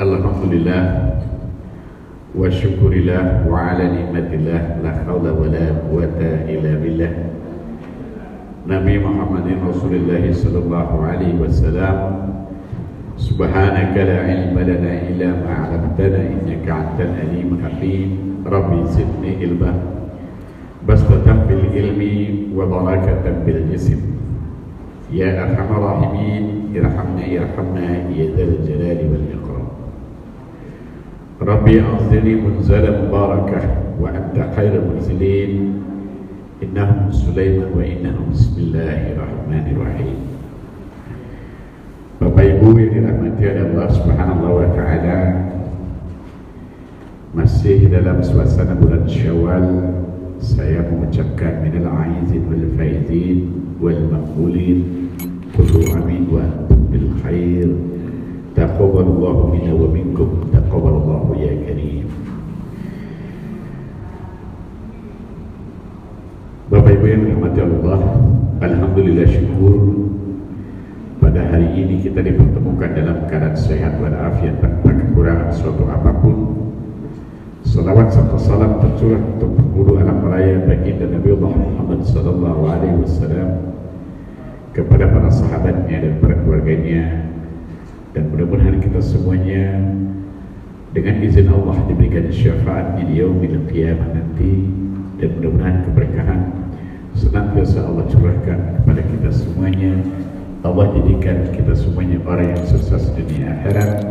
Alhamdulillah wa syukurillah wa ala nikmatillah la hawla wa la quwata illa billah. Nabi Muhammadin Rasulullah sallallahu alaihi wasallam. Subhanaka la ilma lana illa ma 'allamtana innaka antal alimul hakim. Rabbi zidni ilma basatan bil ilmi wa barakatan bil jism. Ya arhamar rahimin irhamna irhamna ya dzal jalali wal ikram. Rabbi anzilni munzalan mubarakah wa anta khairul munzilin. Innahum Sulaiman wa innahum bismillahirrahmanirrahim. Bapak Ibu yang dirahmati oleh Allah Subhanahu wa taala, masih dalam suasana bulan Syawal, saya mengucapkan minal aizin wal faizin wal maqbulin kullu amin wa antum bil khair. Taqabbalallahu minna wa minkum, taqabbalallahu ya karim. Bapak Ibu yang dirahmati Allah, alhamdulillah syukur pada hari ini kita dipertemukan dalam keadaan sehat walafiat tanpa kekurangan suatu apapun. Salawat serta salam tercurah untuk penghulu alam raya baginda Nabi Muhammad sallallahu alaihi wasallam, kepada para sahabatnya dan para keluarganya, dan mudah-mudahan kita semuanya dengan izin Allah diberikan syafaat di yaumil qiyamah nanti, dan mudah-mudahan keberkahan senantiasa Allah curahkan kepada kita semuanya. Allah jadikan kita semuanya orang yang sukses dunia akhirat,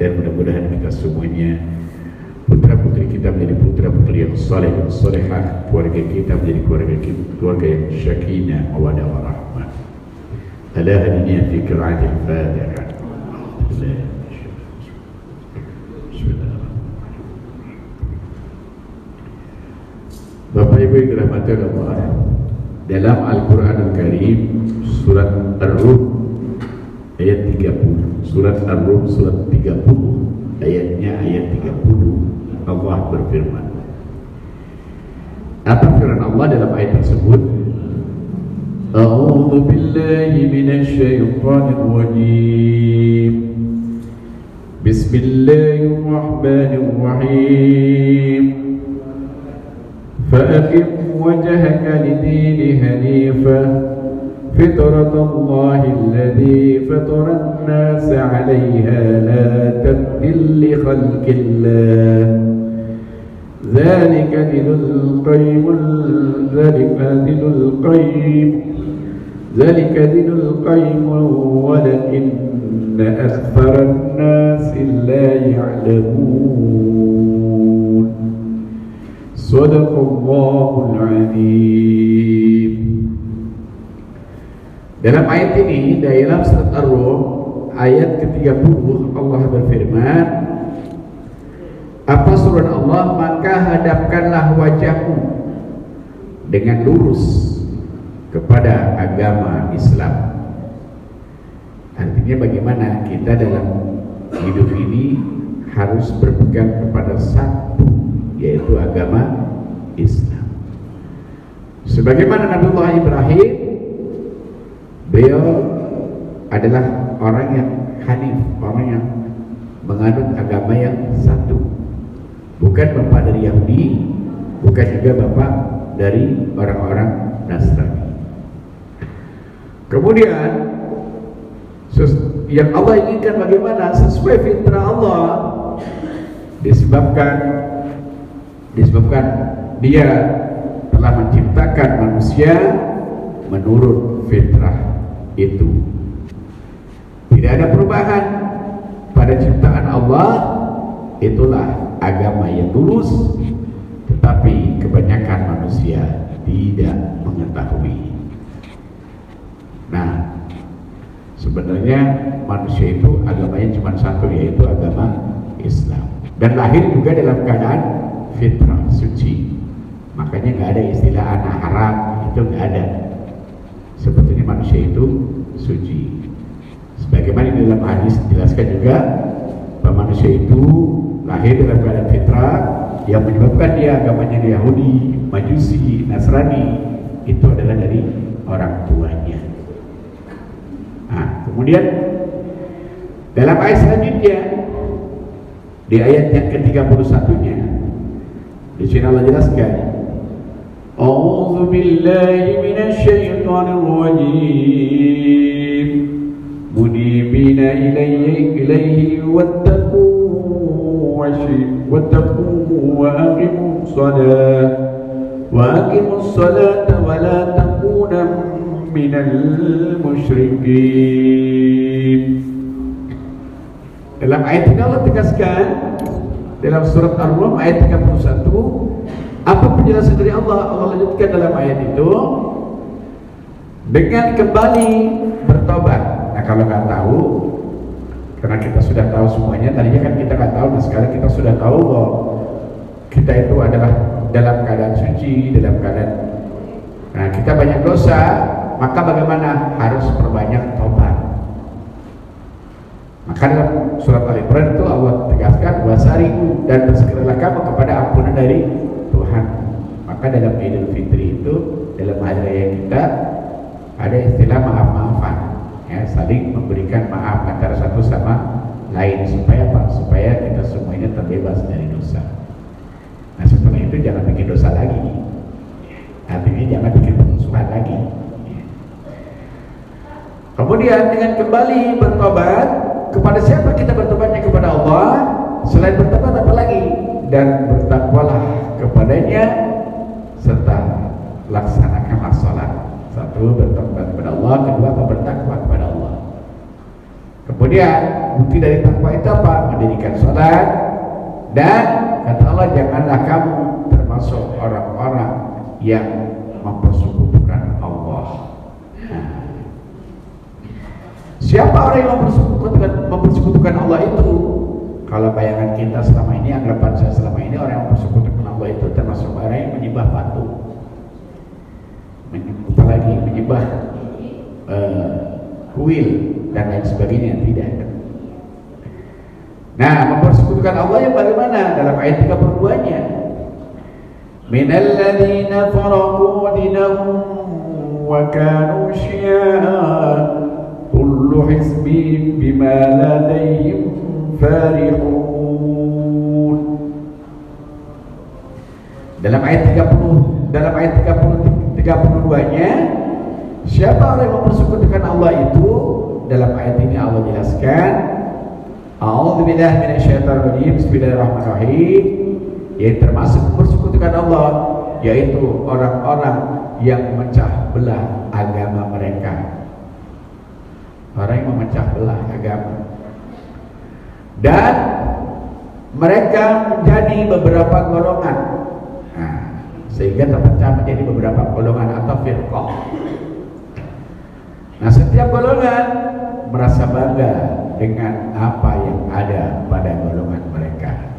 dan mudah-mudahan kita semuanya, putra-putri kita menjadi putra-putri yang saleh dan salehah, keluarga kita menjadi keluarga yang syakinah mawaddah warahmah. Ala hadiniya fi qira'atil Fatihah. Bapak Ibu yang dirahmati Allah, dalam Al-Quran Al-Karim surat Ar-Rum ayat 30, surat Ar-Rum surat 30 ayatnya ayat 30, Allah berfirman. Apa firman Allah dalam ayat tersebut? A'udzu billahi minasy syaithanir rajim. Bismillahirrahmanirrahim. Fa'aqim wajhaka lidini hanifah fitratallahi allati fataran nas 'alayha la tabdila li khalqillah. Dzalika dinul qayyim walakinna aktharan nas la ya'lamun. Shadaqallahul azim. Dalam ayat ini, dalam surat Ar-Rum ayat ke-30, Allah berfirman, apa suruhan Allah? Maka hadapkanlah wajahmu dengan lurus kepada agama Islam. Artinya bagaimana kita dalam hidup ini harus berpegang kepada satu, yaitu agama Islam. Sebagaimana Nabiullah Ibrahim, beliau adalah orang yang hanif, orang yang menganut agama yang satu, bukan bapak dari Yahudi, bukan juga bapak dari orang-orang Nasrani. Kemudian yang Allah inginkan bagaimana? Sesuai fitrah Allah, disebabkan dia telah menciptakan manusia menurut fitrah itu. Tidak ada perubahan pada ciptaan Allah. Itulah agama yang lurus, tetapi kebanyakan manusia tidak mengetahui. Nah, sebenarnya manusia itu agamanya cuma satu, yaitu agama Islam, dan lahir juga dalam keadaan fitrah suci. Makanya nggak ada istilah anak haram, itu nggak ada. Sebetulnya manusia itu suci. Sebagaimana di dalam hadis dijelaskan juga bahwa manusia itu lahir dalam keadaan fitrah, yang menyebabkan dia agamanya Yahudi, Majusi, Nasrani itu adalah dari orang tuanya. Nah, kemudian dalam ayat selanjutnya Di ayat yang ke-31-nya di sini Allah jelaskan, A'udzu billahi minasyaitonir rajim. Munibina ilaihi wattaqu wa aqimus salata wa la takunu minal musyrikin. Dalam ayat ini Allah tegaskan dalam surat Ar-Rum ayat 31, apa penjelasan dari Allah? Allah lanjutkan dalam ayat itu dengan kembali bertobat. Nah, kalau nggak tahu, karena kita sudah tahu semuanya, tadinya kan kita nggak tahu, nah sekarang kita sudah tahu bahwa kita itu adalah dalam keadaan suci, dalam keadaan, nah kita banyak dosa, maka bagaimana? Harus perbanyak tobat. Maka dalam surat Al-Imran itu Allah tegaskan, wasari'u, dan bersegeralah kamu kepada ampunan dari Tuhan. Maka dalam Idul Fitri itu, dalam hari raya kita ada istilah maaf-maafan, ya, saling memberikan maaf antara satu sama lain, supaya apa? Supaya kita semuanya terbebas dari dosa. Nah, setelah itu jangan bikin dosa lagi, artinya jangan bikin permusuhan lagi. Kemudian dengan kembali bertobat, kepada siapa kita bertobatnya? Kepada Allah. Selain bertobat apa lagi? Dan bertakwalah kepadanya serta laksanakanlah salat. Satu, bertobat kepada Allah. Kedua, bertakwa kepada Allah. Kemudian bukti dari takwa itu apa? Mendirikan salat. Dan kata Allah, janganlah kamu termasuk orang-orang yang mempersekutukan Allah. Siapa orang yang mempersekutukan Allah itu? Kalau bayangan kita selama ini, anggapan saya selama ini, orang yang mempersekutukan Allah itu termasuk orang yang menyembah patung, apalagi menyembah kuil dan lain sebagainya. Tidak. Nah, mempersekutukan Allah yang bagaimana? Dalam ayat 32-nya, minal ladzina faraqu dinahum wa kanu syi'a kullu hizbin bima ladaihim farihun. Dalam ayat 32-nya, siapa orang yang mempersekutukan Allah itu? Dalam ayat ini Allah jelaskan, A'udzubillahi minasyaitonir rajim, bismillahirrahmanirrahim, yang termasuk mempersekutukan Allah yaitu orang-orang yang memecah belah agama mereka. Orang yang memecah belah agama, dan mereka menjadi beberapa golongan, nah, sehingga terpecah menjadi beberapa golongan atau firqah. Nah, setiap golongan merasa bangga dengan apa yang ada pada golongan mereka.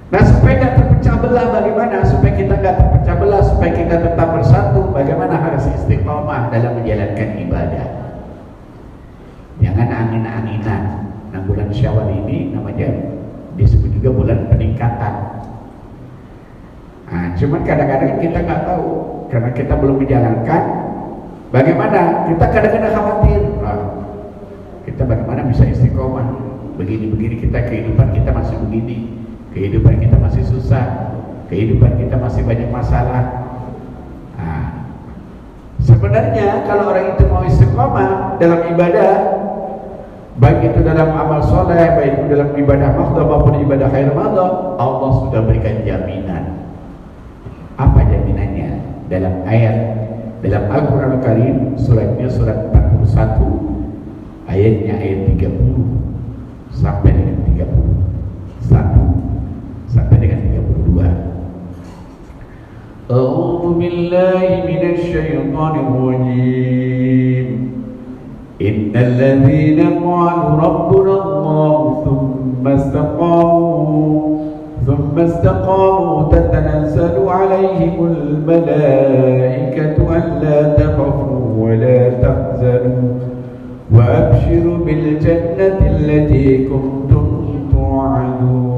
Nah, supaya tidak terpecah belah bagaimana? Supaya kita tidak terpecah belah, supaya kita tetap bersatu, bagaimana? Harus istiqomah dalam menjalankan ibadah. Jangan angin-anginan. Nah, bulan Syawal ini namanya disebut juga bulan peningkatan. Nah, cuman kadang-kadang kita nggak tahu, karena kita belum menjalankan. Bagaimana? Kita kadang-kadang khawatir. Kita bagaimana bisa istiqomah? Begini-begini kita, kehidupan kita masih begini. Kehidupan kita masih susah, kehidupan kita masih banyak masalah. Nah, sebenarnya kalau orang itu mau istiqomah dalam ibadah, baik itu dalam amal soleh, baik itu dalam ibadah makhluk maupun ibadah khair makhluk, Allah sudah berikan jaminan. Apa jaminannya? Dalam ayat, dalam Al-Quran Al-Karim, suratnya surat 41, ayatnya ayat 30 sampai dengan 31 sampai dengan 32. A'udzu billahi minasy syaithanir rajim. Innal ladzina qalu rabbuna Allah thumma istaqamu tatanazzalu 'alaihimul malaikatu alla takhafu wa la tahzanu wa abshiru bil jannati allati kuntum tu'adun.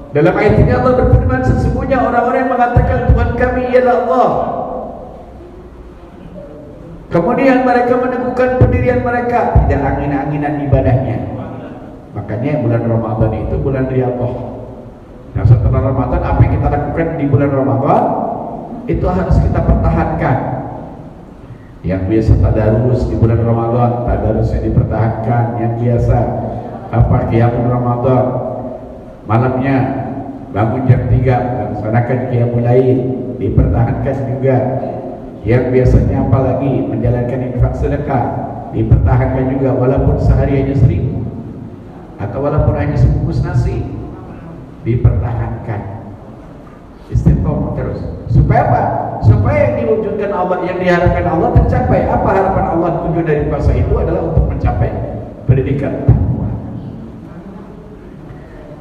Dalam ayat ini Allah berfirman, sesungguhnya orang-orang yang mengatakan Tuhan kami ialah Allah, Kemudian mereka meneguhkan pendirian mereka, tidak angin-anginan ibadahnya. Makanya bulan Ramadan itu bulan riyadhah. Nah, setelah Ramadan apa yang kita lakukan di bulan Ramadan itu harus kita pertahankan. Yang biasa tadarus di bulan Ramadan, tadarusnya dipertahankan. Yang biasa qiyamul Ramadan, malamnya bangun jam 3 laksanakan qiyamul lail, dipertahankan juga. Yang biasanya apalagi menjalankan infak sedekah, dipertahankan juga, walaupun sehari hanya 1000 atau walaupun hanya sebungkus nasi, dipertahankan. Istiqomah terus. Supaya apa? Supaya yang diwujudkan Allah, yang diharapkan Allah tercapai. Apa harapan Allah? Tujuan dari puasa itu adalah untuk mencapai pendidikan takwa.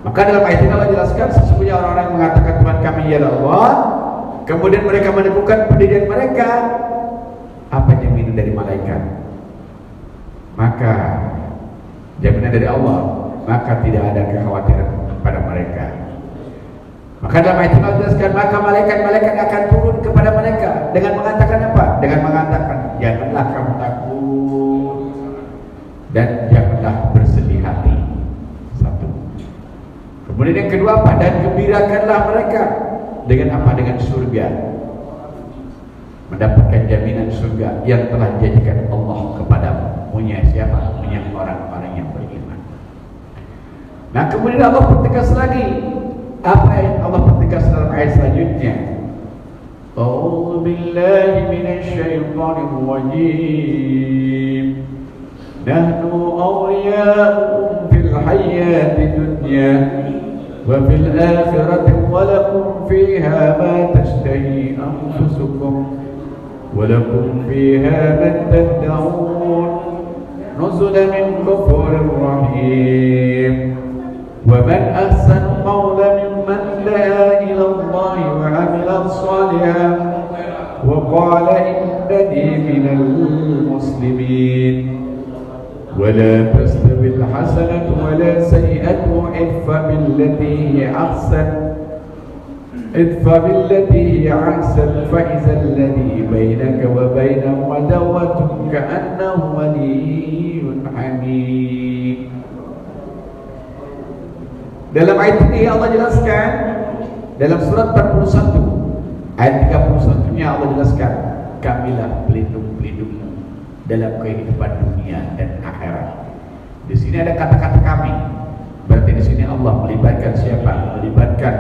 Maka dalam ayat ini Allah jelaskan, sesungguhnya orang-orang yang mengatakan Tuhan kami ialah Allah, kemudian mereka meneguhkan pendirian mereka, apa jaminan dari malaikat? Maka jaminan dari Allah, maka tidak ada kekhawatiran pada mereka. Maka dalam ayat ini jelaskan, maka malaikat-malaikat akan turun kepada mereka dengan mengatakan apa? Dengan mengatakan, janganlah kamu takut dan janganlah bersedih hati. Satu. Kemudian yang kedua apa? Dan gembirakanlah mereka dengan apa? Dengan surga. Mendapatkan jaminan surga yang telah dijadikan Allah kepadamu. Punya siapa? Punya orang-orang yang beriman. Nah, kemudian Allah pertegas lagi. Apa yang Allah pertegas dalam ayat selanjutnya? A'udzu billahi minasy syaithanir rajim. Nahnu awliya'ukum fil hayatid dunya wa fil akhirati wa lakum fiha ma tashtahi anfusukum wa lakum fiha ma tad'un nuzulan min ghafurir rahim. ومن أحسن قولا ممن دعا إلى الله وعمل صالحا وقال إنني من المسلمين ولا تستوي الحسنة ولا سيئة ادفع بالتي هي أحسن فإذا الذي بينك وبينه عداوة كأنه ولي حميم. Dalam ayat ini Allah jelaskan, dalam surat 41 ayat 31-nya Allah jelaskan, kamilah pelindung-pelindungmu dalam kehidupan dunia dan akhirat. Di sini ada kata-kata kami. Berarti di sini Allah melibatkan siapa? Melibatkan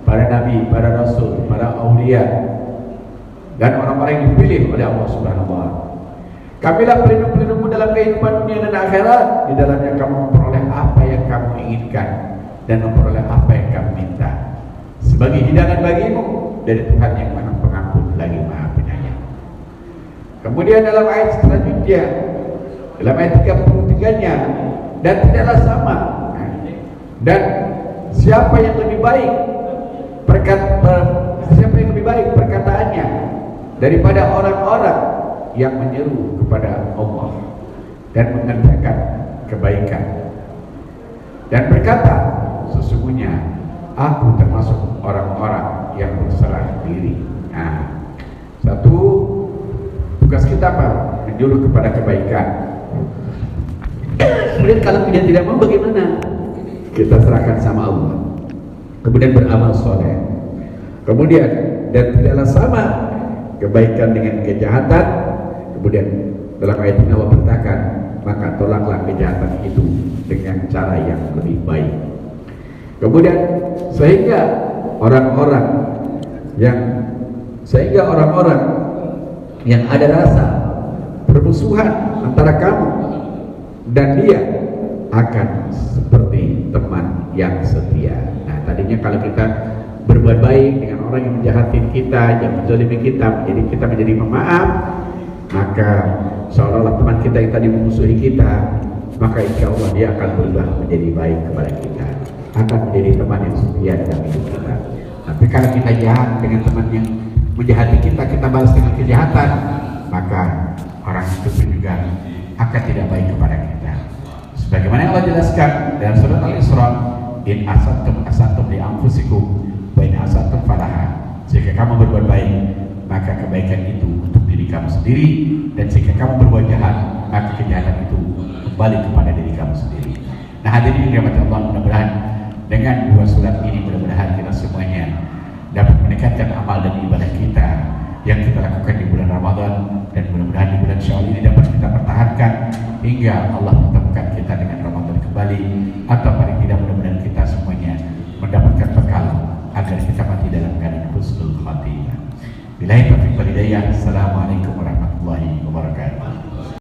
para nabi, para rasul, para aulia dan orang-orang yang dipilih oleh Allah Subhanahu wa taala. Kamilah pelindung-pelindungmu dalam kehidupan dunia dan akhirat. Di dalamnya kamu memperoleh apa yang kamu inginkan dan memperoleh apa yang kamu minta sebagai hidangan bagimu dari Tuhan yang Maha Pengampun lagi Maha Penyayang. Kemudian dalam ayat selanjutnya, dalam ayat 33-nya, dan tidaklah sama dan siapa yang lebih baik perkataannya daripada orang-orang yang menyeru kepada Allah dan mengerjakan kebaikan dan berkata, sesungguhnya aku termasuk orang-orang yang berserah diri. Nah, satu tugas kita apa? Menyuruh kepada kebaikan. Kemudian kalau dia tidak mau bagaimana? Kita serahkan sama Allah. Kemudian beramal soleh. Kemudian dan tidaklah sama kebaikan dengan kejahatan. Kemudian dalam ayat ini Allah berkatakan, maka tolaklah kejahatan itu dengan cara yang lebih baik. Kemudian sehingga orang-orang yang ada rasa permusuhan antara kamu dan dia akan seperti teman yang setia. Nah, tadinya kalau kita berbuat baik dengan orang yang menjahatin kita, yang menzalimi kita, kita menjadi pemaaf, maka seolah-olah teman kita yang tadi memusuhi kita, maka insya Allah dia akan berubah menjadi baik kepada kita, akan menjadi teman yang setia dalam hidup kita. Tapi kalau kita jahat dengan teman yang menjahati kita, kita balas dengan kejahatan, maka orang itu pun juga akan tidak baik kepada kita. Sebagaimana yang Allah jelaskan dalam surat Al-Isra, in asantum li anfusikum wa in asantum falaha. Jika kamu berbuat baik, maka kebaikan itu untuk diri kamu sendiri, dan jika kamu berbuat jahat maka kejahatan itu kembali kepada diri kamu sendiri. Nah, hadirin yang dirahmati Allah, mudah-mudahan dengan dua surat ini mudah-mudahan kita semuanya dapat meningkatkan amal dan ibadah kita yang kita lakukan di bulan Ramadan, dan mudah-mudahan di bulan Syawal ini dapat kita pertahankan hingga Allah mempertemukan kita dengan Ramadan kembali, atau paling tidak mudah-mudahan kita semuanya mendapatkan bekal agar kita mati dalam keadaan husnul khatimah. Billahi taufiq wal hidayah. Assalamualaikum warahmatullahi wabarakatuh.